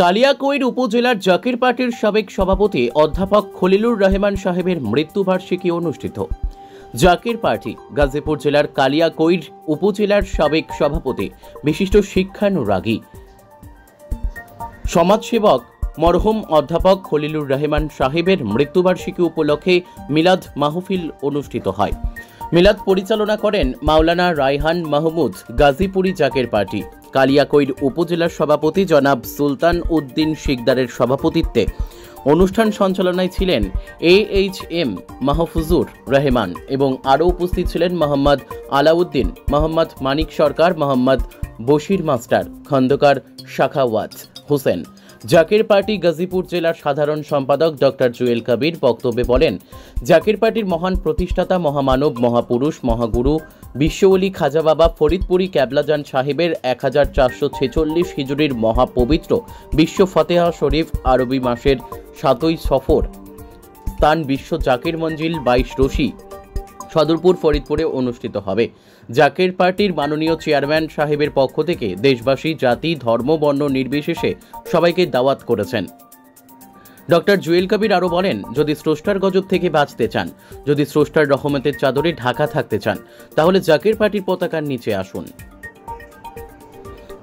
কালিয়াকৈর উপজেলার জাকিরপাটির সাবেক সভাপতি অধ্যাপক খলিলুর রহমান সাহেবের মৃত্যুবার্ষিকী অনুষ্ঠিত। জাকিরপাটি গাজীপুর জেলার কালিয়াকৈর উপজেলার সাবেক সভাপতি বিশিষ্ট শিক্ষানুরাগী সমাজসেবক মরহুম অধ্যাপক খলিলুর রহমান সাহেবের মৃত্যুবার্ষিকী উপলক্ষে মিলাদ মাহফিল অনুষ্ঠিত হয়। মিলাদ পরিচালনা করেন মাওলানা রায়হান মাহমুদ গাজীপুরি জাকিরপাটি। কালিয়াকৈর উপজেলার সভাপতি জনাব সুলতান উদ্দিন শিকদারের সভাপতিত্বে অনুষ্ঠান সঞ্চালনায় ছিলেন AHM মাহফুজুর রহমান এবং আরও উপস্থিত ছিলেন মোহাম্মদ আলাউদ্দিন, মোহাম্মদ মানিক সরকার, মোহাম্মদ বশির মাস্টার, খন্দকার শাখাওয়াত হোসেন। জাকিরপাটি গাজীপুর জেলার সাধারণ সম্পাদক ডক্টর জুয়েল কবির বক্তব্যে বলেন, জাকিরপাটির মহান প্রতিষ্ঠাতা, মহামানব, মহাপুরুষ, মহাগুরু বিশ্বওলি খাজা বাবা ফরিদপুরি ক্যাবলাজান সাহেবের 1446 হিজরির মহাপবিত্র বিশ্ব ফতেহা শরীফ আরবি মাসের 7ই সফর স্থান বিশ্ব জাকির মঞ্জিল 22 রশি সদরপুর ফরিদপুরে অনুষ্ঠিত হবে। জাকিরপাটির মাননীয় চেয়ারম্যান সাহেবের পক্ষ থেকে দেশবাসী জাতি, ধর্ম, বর্ণ নির্বিশেষে সবাইকে দাওয়াত করেছেন। ডক্টর জুয়েল কবির আরও বলেন, যদি স্রষ্টার গজব থেকে বাঁচতে চান, যদি স্রষ্টার রহমতের চাদরে ঢাকা থাকতে চান, তাহলে জাকিরপাটির পতাকার নিচে আসুন।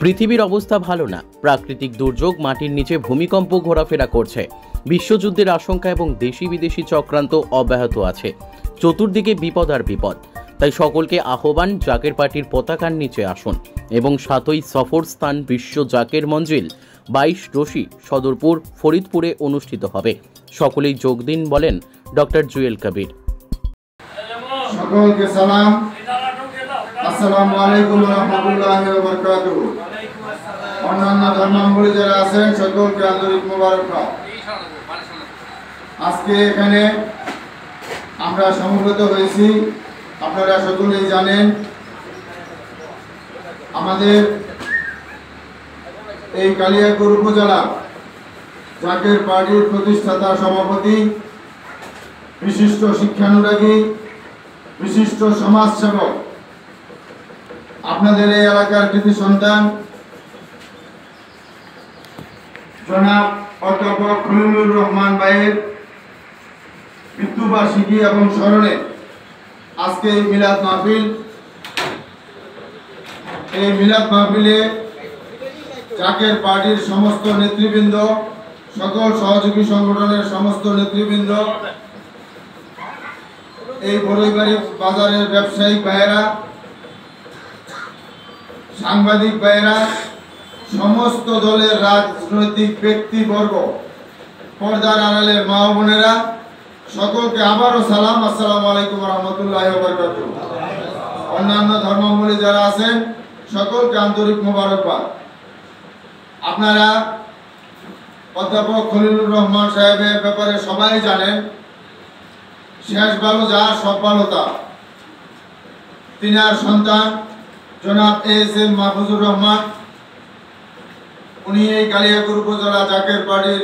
পৃথিবীর অবস্থা ভালো না, প্রাকৃতিক দুর্যোগ, মাটির নিচে ভূমিকম্প ঘোরাফেরা করছে, বিশ্বযুদ্ধের আশঙ্কা এবং দেশি বিদেশি চক্রান্ত অব্যাহত আছে, চতুর্দিকে বিপদ আর বিপদ। তাই সকলকে আহ্বান, জাকিরপাটির পতাকার নিচে আসুন এবং 7ই সফর স্থান বিশ্ব জাকির মঞ্জিল 22 রশি সদরপুর ফরিদপুরে অনুষ্ঠিত হবে। সকলেই যোগ দিন, বলেন ডক্টর জুয়েল কবির। সকলকে সালাম, আসসালামু আলাইকুম ওয়া রাহমাতুল্লাহি ওয়া বারাকাতুহু। অন্যান্য ধর্মাবলম্বী যারা আছেন সকলকে আন্তরিক মোবারকবাদ। আজকে এখানে আমরা সমবেত হয়েছি, আপনারা সকলেই জানেন আমাদের এই কালিয়াকৈর উপজেলা জাকিরপাটির প্রতিষ্ঠাতা সভাপতি, বিশিষ্ট শিক্ষানুরাগী, বিশিষ্ট সমাজসেবক, আপনাদের এই এলাকার কৃতি সন্তান জনাব অধ্যাপক খলিলুর রহমান ভাইয়ের মৃত্যুবার্ষিকী এবং স্মরণে আজকে এই মিলাদ মাহফিল। এই মিলাদ মাহফিলে জাকিরপাটির সমস্ত নেতৃবৃন্দ, সকল সহযোগী সংগঠনের সমস্ত নেতৃবৃন্দ, এই বড়ইবাড়ি বাজারের ব্যবসায়িক ভাইয়েরা, সাংবাদিক ভাইয়েরা, সমস্ত দলের রাজনৈতিক ব্যক্তিবর্গ, পর্দার আড়ালের মা বোনেরা, সকলকে আবারও সালাম, আসসালামু আলাইকুম ওয়া রাহমাতুল্লাহি ওয়া বারাকাতুহু। অন্যান্য ধর্মাবলম্বী যারা আছেন সকলকে আন্তরিক মোবারকবাদ। আপনারা অধ্যাপক খলিলুর রহমান সাহেবের ব্যাপারে সবাই জানেন, শেষ ভালো যা সব ভালো তা। তিনার সন্তান জনাব AHM মাহফুজুর রহমান, উনি এই কালিয়াকৈর উপজেলা জাকিরপাটির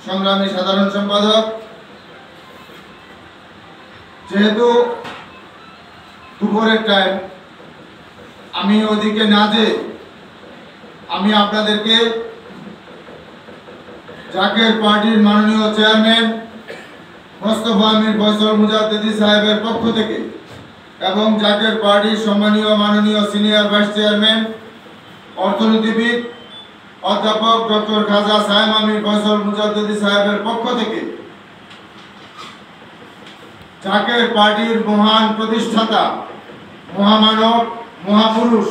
সংগ্রামী সাধারণ সম্পাদক। যেহেতু দুপুরের টাইম, আমি ওদিকে না যে আমি আপনাদেরকে জাকিরপাটির মাননীয় চেয়ারম্যান মোস্তফা আমির ফয়সাল মুজাদ্দিদি সাহেবের পক্ষ থেকে এবং জাকিরপাটির সম্মানীয় মাননীয় সিনিয়র ভাইস চেয়ারম্যান অর্থনীতিবিদ অধ্যাপক ডক্টর খাজা সাহেব আমির ফয়সাল মুজাদ্দিদি সাহেবের পক্ষ থেকে জাকিরপাটির মহান প্রতিষ্ঠাতা, মহামানব, মহাপুরুষ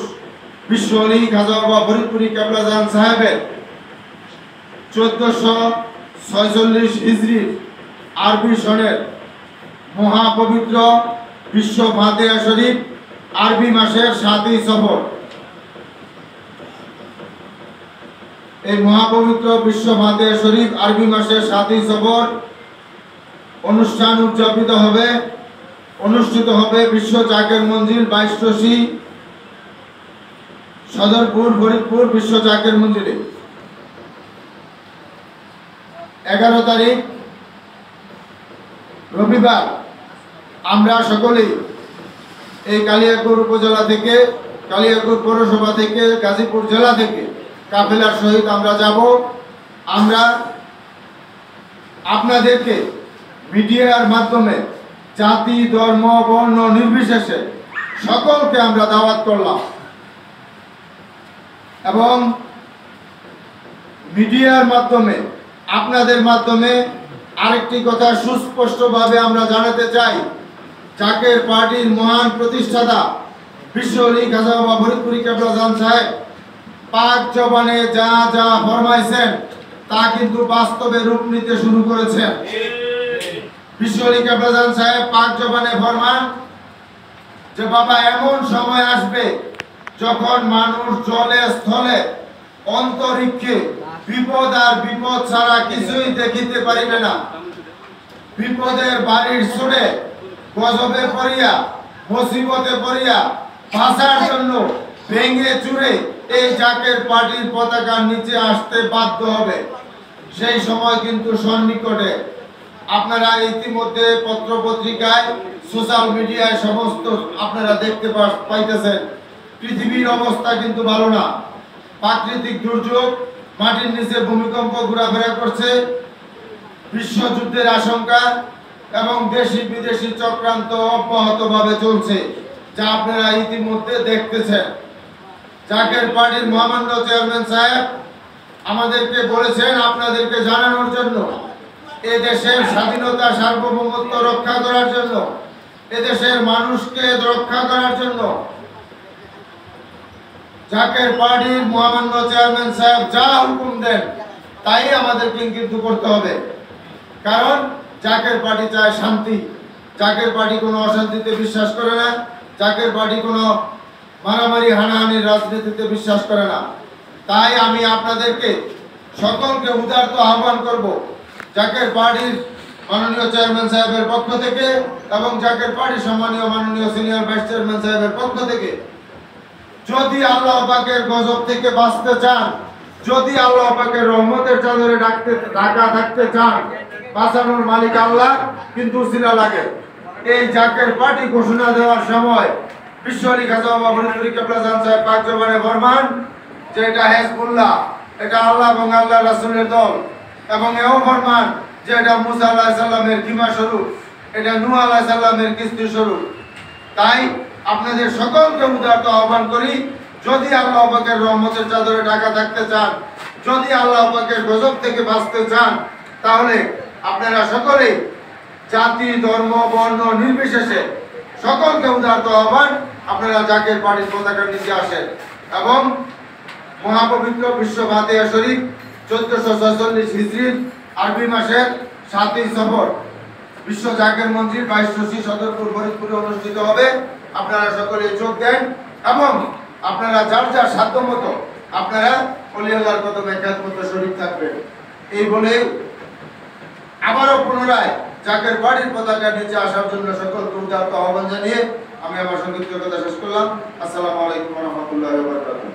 বিশ্বওলি খাজা বাবা ফরিদপুরি ক্যাবলাজান সাহেবের 1446 হিজরি আরবি সনের মহাপবিত্র বিশ্ব ফাতেহা শরীফ আরবি মাসের 7ই সফর, এই মহাপবিত্র বিশ্ব ফাতেহা শরীফ আরবি মাসের 7ই সফর অনুষ্ঠান অনুষ্ঠিত হবে বিশ্ব জাকির মঞ্জিল 22 রশি সদরপুর ফরিদপুর বিশ্ব জাকির মঞ্জিলে। 11 তারিখ রবিবার আমরা সকলেই এই কালিয়াকৈর উপজেলা থেকে, কালিয়াকৈর পৌরসভা থেকে, গাজীপুর জেলা থেকে কাফেলার সহিত আমরা যাব আমরা আপনাদেরকে মিডিয়ার মাধ্যমে জাতি ধর্ম বর্ণ নির্বিশেষে সকলকে আমরা দাওয়াত করলাম এবং মিডিয়ার মাধ্যমে আপনাদের মাধ্যমে আরেকটি কথা সুস্পষ্টভাবে আমরা জানাতে চাই, জাকের পার্টির মহান প্রতিষ্ঠাতা বিশ্ব অলি খাজা বাবা ফরিদপুরি কেবলা জান সাহেব পাক জবানে যা যা ফরমাইছেন তা কিন্তু বাস্তবে রূপ নিতে শুরু করেছেন। বিশ্ব অলি কেবলা জান সাহেব পাক জবানে ফরমান যে বাবা এমন সময় আসবে যখন মানুষ জলে স্থলে অন্তরিক্ষে বিপদ আর বিপদ ছাড়া কিছুই দেখিতে পারিবে না। বিপদের বাড়ির ছুড়ে গজবে পড়িয়া মুসিবতে পড়িয়া বাঁচার জন্য ভেঙে চুরে এই জাকের পার্টির পতাকার নিচে আসতে বাধ্য হবে। সেই সময় কিন্তু সন্নিকটে। আপনারা ইতিমধ্যে পত্র পত্রিকায় সোশ্যাল মিডিয়ায় সমস্ত আপনারা দেখতে পাইতেছেন পৃথিবীর অবস্থা কিন্তু ভালো না। প্রাকৃতিক দুর্যোগ, মাটির নিচে ভূমিকম্প ঘোরাফেরা করছে, বিশ্বযুদ্ধের আশঙ্কা এবং দেশি বিদেশি চক্রান্ত অব্যাহতভাবে চলছে, যা আপনারা ইতিমধ্যে দেখতেছেন। জাকের পার্টির মহামান্য চেয়ারম্যান সাহেব আমাদেরকে বলেছেন আপনাদেরকে জানানোর জন্য, এ দেশের স্বাধীনতা সার্বভৌমত্ব রক্ষা করার জন্য, এদেশের মানুষকে রক্ষা করার জন্য জাকের পার্টির মহামান্য চেয়ারম্যান সাহেব যা হুকুম দেন তাই আমাদেরকে কিন্তু করতে হবে। কারণ জাকের পার্টি চায় শান্তি। জাকের পার্টি কোনো অশান্তিতে বিশ্বাস করে না। জাকের পার্টি কোনো মারামারি হানাহানির রাজনীতিতে বিশ্বাস করে না। তাই আমি আপনাদেরকে সকলকে উদারত আহ্বান করব, জাকের পার্টির মাননীয় চেয়ারম্যান সাহেবের পক্ষ থেকে এবং জাকের পার্টির সম্মানীয় মাননীয় সিনিয়র ভাইস চেয়ারম্যান সাহেবের পক্ষ থেকে, যদি আল্লাহ পাকের গজব থেকে বাঁচতে চান, যদি আল্লাহ পাকের রহমতের চাদরে ঢাকা থাকতে চান, বাঁচানোর মালিক আল্লাহ, কিন্তু উসিলা লাগে। এই জাকের পার্টি ঘোষণা দেওয়ার সময় বিশ্ব অলি খাজা বাবা ফরিদপুরি কেবলা জান সাহেব পাক জবানে ফরমান যে এটা হিজবুল্লাহ, এটা আল্লাহ এবং আল্লাহ রাসূলের দল, এবং এও ফরমান যে এটা মুসা আলাইহিস সালামের কিমা স্বরূপ, এটা নূহ আলাইহিস সালামের কিস্তি স্বরূপ। তাই আপনাদের সকলকে উদারত আহ্বান করি, যদি আল্লাহ পাকের রহমতের চাদরে ঢাকা থাকতে চান, যদি আল্লাহ পাকের গজব থেকে বাঁচতে চান, তাহলে আপনারা সকলে জাতি ধর্ম বর্ণ নির্বিশেষে সকলকে উদারত আহ্বান, আপনারা জাকের পার্টির পতাকার নিচে আসেন এবং মহাপবিত্র বিশ্ব ফাতিহা শরীফ 1446 হিজরি আরবি মাসের 7ই সফর বিশ্ব জাকের মন্দির 22 সদরপুর ফরিদপুরে অনুষ্ঠিত হবে। আপনারা সকলে যোগ দেন এবং আপনারা যার যার সাধ্য মতো আপনারা ওলি আল্লাহর কদমে খেদমত শরীক থাকবেন। এই বলে আবারও পুনরায় জাকের পার্টির পতাকার নিচে আসার জন্য সকলকে উদারত আহ্বান জানিয়ে আমি আমার সংক্ষিপ্ত কথা শেষ করলাম। আসসালামু আলাইকুম ওয়া রাহমাতুল্লাহি ওয়া বারাকাতুহু।